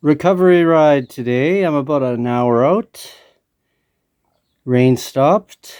Recovery ride today. I'm about an hour out. Rain stopped.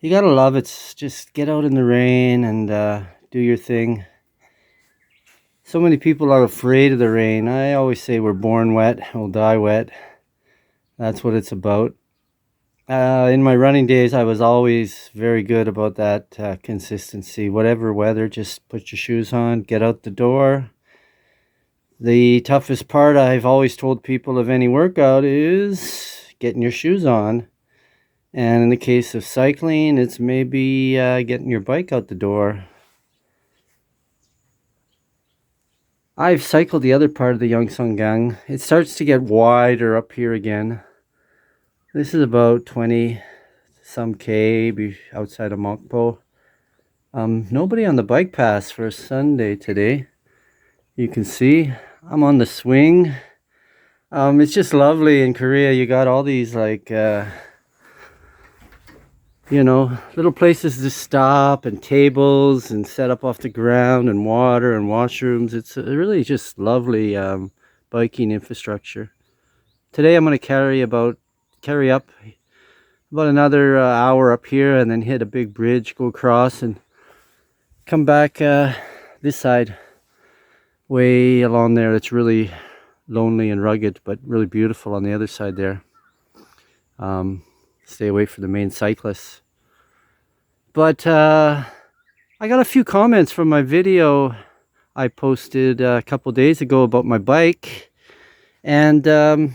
You gotta love it. Just get out in the rain and do your thing. So many people are afraid of the rain. I always say we're born wet, we'll die wet. That's what it's about. In my running days, I was always very good about that consistency. Whatever weather, just put your shoes on, get out the door. The toughest part I've always told people of any workout is getting your shoes on. And in the case of cycling, it's maybe getting your bike out the door. I've cycled the other part of the Yongsangang. It starts to get wider up here again. This is about 20 some K outside of Mokpo. Nobody on the bike path for Sunday today. You can see I'm on the swing. It's just lovely in Korea. You got all these little places to stop and tables and set up off the ground and water and washrooms. It's a really just lovely biking infrastructure. Today I'm going to carry up about another hour up here and then hit a big bridge, go across and come back this side, way along there. It's really lonely and rugged, but really beautiful on the other side there. Stay away from the main cyclists. But I got a few comments from my video I posted a couple days ago about my bike. And oh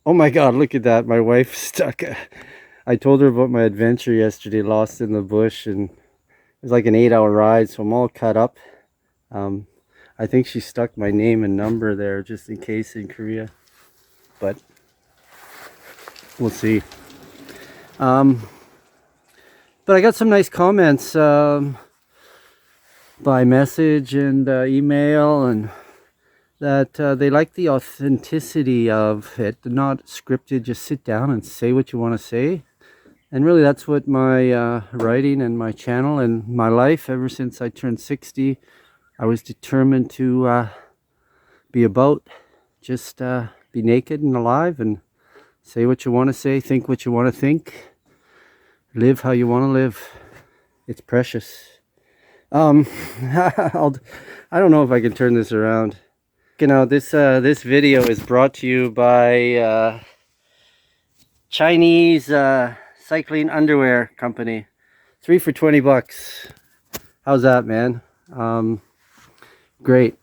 my God, look at that. My wife stuck. I told her about my adventure yesterday, lost in the bush. And it was like an 8-hour ride, so I'm all cut up. I think she stuck my name and number there just in case in Korea. But we'll see. But I got some nice comments by message and email, and that they like the authenticity of it, not scripted, just sit down and say what you want to say. And really that's what my writing and my channel and my life ever since I turned 60, I was determined to be about. Just be naked and alive and say what you want to say, think what you want to think, live how you want to live. It's precious. I don't know if I can turn this around. This video is brought to you by Chinese cycling underwear company. 3 for $20. How's that, man? Great.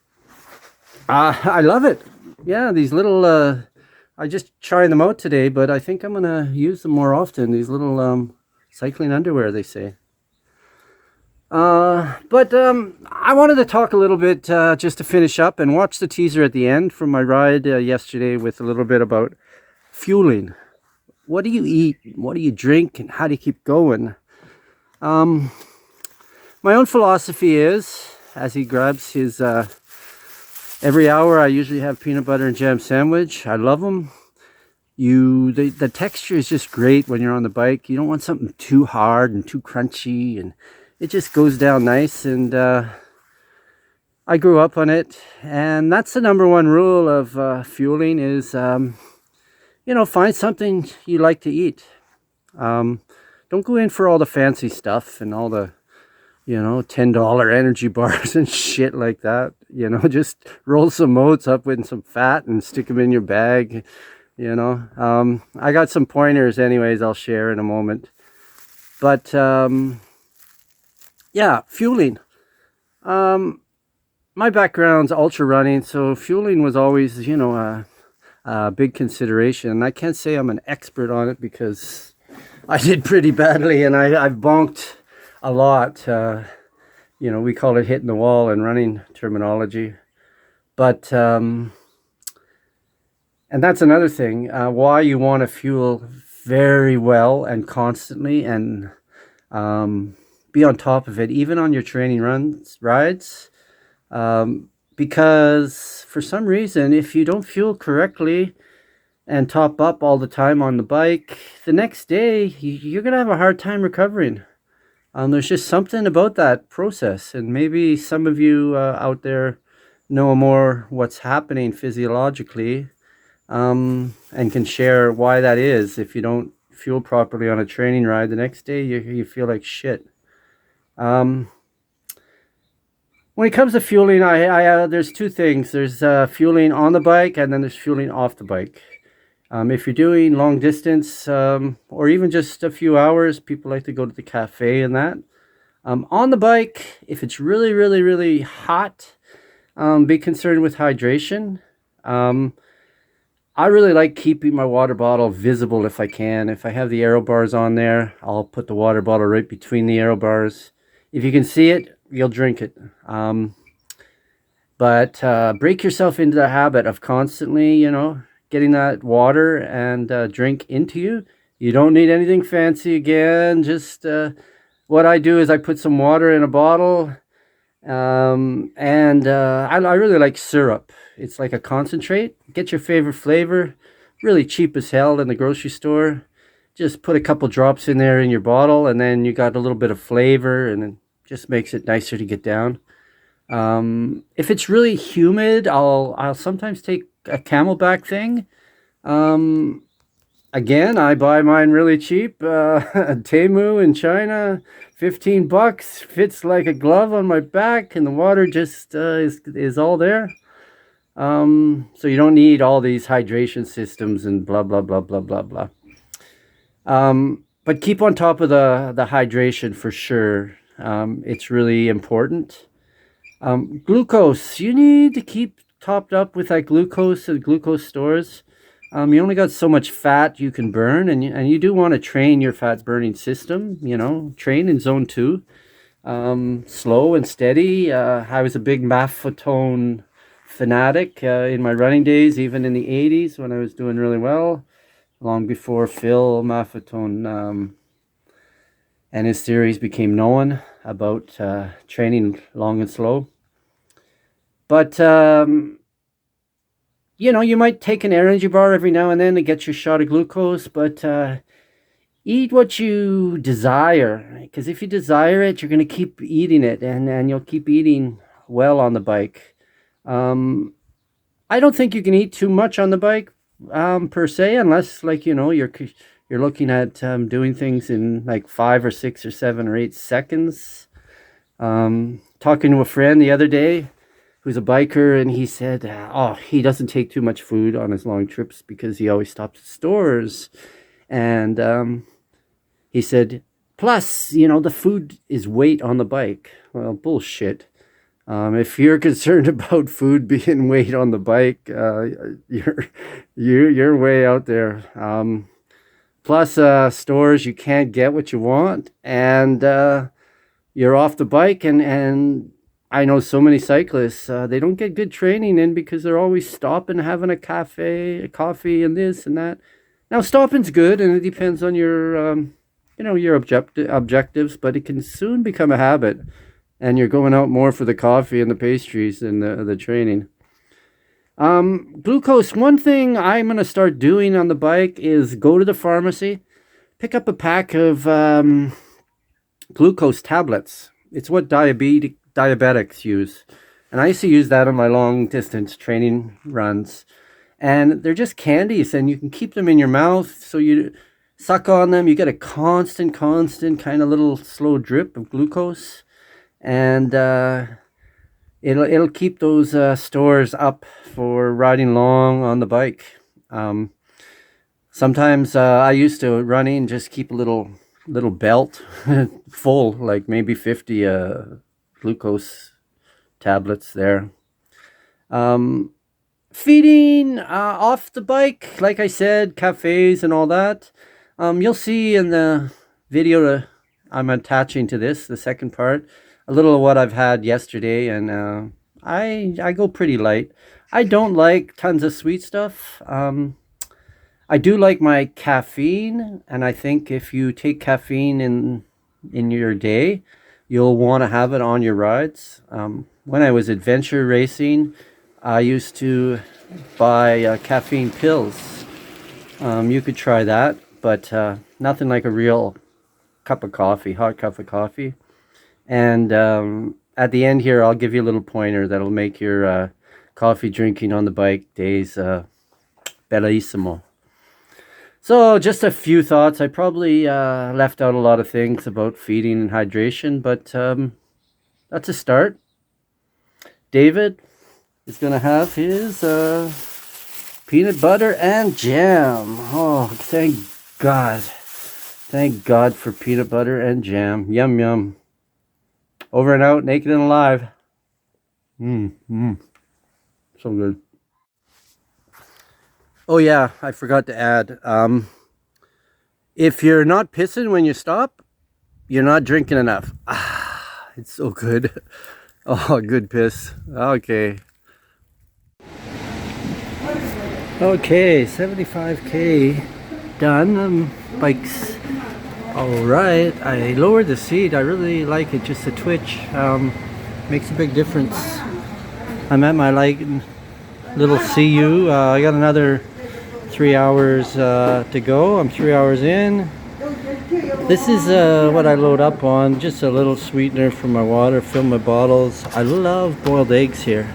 I love it. Yeah, these little I just trying them out today, but I think I'm gonna use them more often. These little cycling underwear, they say. But I wanted to talk a little bit just to finish up and watch the teaser at the end from my ride yesterday with a little bit about fueling. What do you eat? What do you drink? And how do you keep going? My own philosophy is, as he grabs his every hour, I usually have peanut butter and jam sandwich. I love them. The texture is just great when you're on the bike. You don't want something too hard and too crunchy, and it just goes down nice. And I grew up on it, and that's the number one rule of fueling is, find something you like to eat. Don't go in for all the fancy stuff and all the, $10 energy bars and shit like that. Just roll some oats up with some fat and stick them in your bag. I got some pointers anyways I'll share in a moment. But yeah, fueling. My background's ultra running, so fueling was always, a big consideration. And I can't say I'm an expert on it because I did pretty badly, and I've bonked a lot. We call it hitting the wall in running terminology. But and that's another thing, why you want to fuel very well and constantly, and be on top of it, even on your training rides. Because for some reason, if you don't fuel correctly and top up all the time on the bike, the next day you're going to have a hard time recovering. There's just something about that process, and maybe some of you out there know more what's happening physiologically, and can share why that is. If you don't fuel properly on a training ride, the next day you feel like shit. Um, when it comes to fueling, there's two things. There's fueling on the bike, and then there's fueling off the bike. If you're doing long distance, or even just a few hours, people like to go to the cafe and that. On the bike, if it's really, really, really hot, be concerned with hydration. Um, I really like keeping my water bottle visible if I can. If I have the aero bars on there, I'll put the water bottle right between the aero bars. If you can see it, you'll drink it. But break yourself into the habit of constantly, getting that water and drink into you. You don't need anything fancy again. Just what I do is I put some water in a bottle, and I really like syrup. It's like a concentrate. Get your favorite flavor. Really cheap as hell in the grocery store. Just put a couple drops in there in your bottle, and then you got a little bit of flavor, and it just makes it nicer to get down. If it's really humid, I'll sometimes take a Camelback thing. Um, Again, I buy mine really cheap. Temu in China, $15, fits like a glove on my back, and the water just is all there. So you don't need all these hydration systems and blah blah blah blah blah blah. But keep on top of the hydration for sure. It's really important. Glucose, you need to keep topped up with that glucose at glucose stores. You only got so much fat you can burn, and you do want to train your fat burning system. Train in zone 2, slow and steady. I was a big Maffetone fanatic in my running days, even in the 80s when I was doing really well, long before Phil Maffetone and his theories became known about training long and slow. But you might take an energy bar every now and then to get your shot of glucose, but eat what you desire. Because if you desire it, you're going to keep eating it, and you'll keep eating well on the bike. I don't think you can eat too much on the bike, per se, unless you're looking at doing things in like 5 or 6 or 7 or 8 seconds. Talking to a friend the other day who's a biker, and he said, he doesn't take too much food on his long trips because he always stops at stores. And he said, plus, the food is weight on the bike. Well, bullshit. If you're concerned about food being weight on the bike, you're way out there. Plus, stores, you can't get what you want, and you're off the bike, and I know so many cyclists, they don't get good training in because they're always stopping, having a coffee and this and that. Now, stopping's good, and it depends on your objectives, but it can soon become a habit, and you're going out more for the coffee and the pastries than the training. Glucose, one thing I'm going to start doing on the bike is go to the pharmacy, pick up a pack of glucose tablets. It's what diabetics use. And I used to use that on my long distance training runs. And they're just candies, and you can keep them in your mouth. So you suck on them, you get a constant kind of little slow drip of glucose. And it'll keep those stores up for riding long on the bike. Sometimes I used to running just keep a little belt full, like maybe 50 glucose tablets there. Feeding off the bike, like I said, cafes and all that. You'll see in the video I'm attaching to this, the second part, a little of what I've had yesterday, and I go pretty light. I don't like tons of sweet stuff. I do like my caffeine, and I think if you take caffeine in your day, you'll want to have it on your rides. When I was adventure racing, I used to buy caffeine pills. You could try that, but nothing like a real cup of coffee, hot cup of coffee. And at the end here, I'll give you a little pointer that'll make your coffee drinking on the bike days, bellissimo. So just a few thoughts. I probably left out a lot of things about feeding and hydration, but that's a start. David is going to have his peanut butter and jam. Oh, thank God. Thank God for peanut butter and jam. Yum, yum. Over and out, naked and alive. So good. Oh yeah, I forgot to add. If you're not pissing when you stop, you're not drinking enough. Ah, it's so good. Oh, good piss. Okay. Okay, 75K done. Bike's all right. I lowered the seat. I really like it. Just a twitch makes a big difference. I'm at my little CU. I got another 3 hours to go. I'm 3 hours in. This is what I load up on. Just a little sweetener for my water. Fill my bottles. I love boiled eggs here.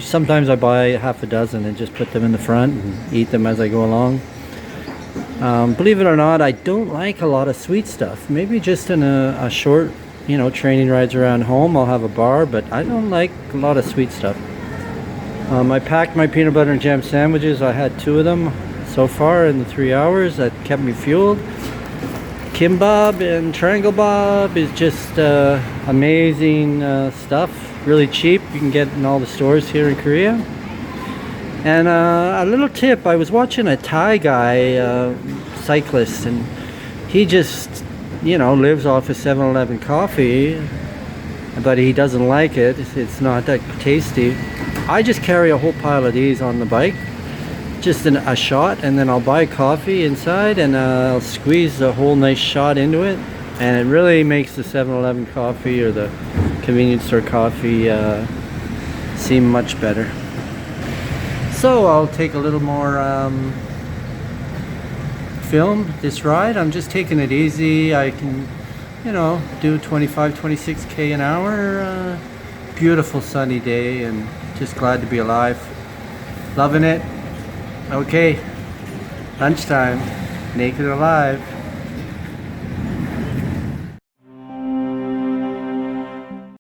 Sometimes I buy half a dozen and just put them in the front and eat them as I go along. Believe it or not, I don't like a lot of sweet stuff. Maybe just in a short, training rides around home, I'll have a bar, but I don't like a lot of sweet stuff. I packed my peanut butter and jam sandwiches. I had 2 of them so far in the 3 hours. That kept me fueled. Kimbap and Triangle Bob is just amazing stuff. Really cheap. You can get in all the stores here in Korea. And a little tip, I was watching a Thai guy, cyclist, and he just, lives off of 7-Eleven coffee, but he doesn't like it. It's not that tasty. I just carry a whole pile of these on the bike, just a shot, and then I'll buy coffee inside and I'll squeeze a whole nice shot into it, and it really makes the 7-Eleven coffee or the convenience store coffee seem much better. So I'll take a little more film this ride. I'm just taking it easy. I can, do 25, 26K an hour. Beautiful sunny day and just glad to be alive. Loving it. Okay, lunchtime, naked and alive.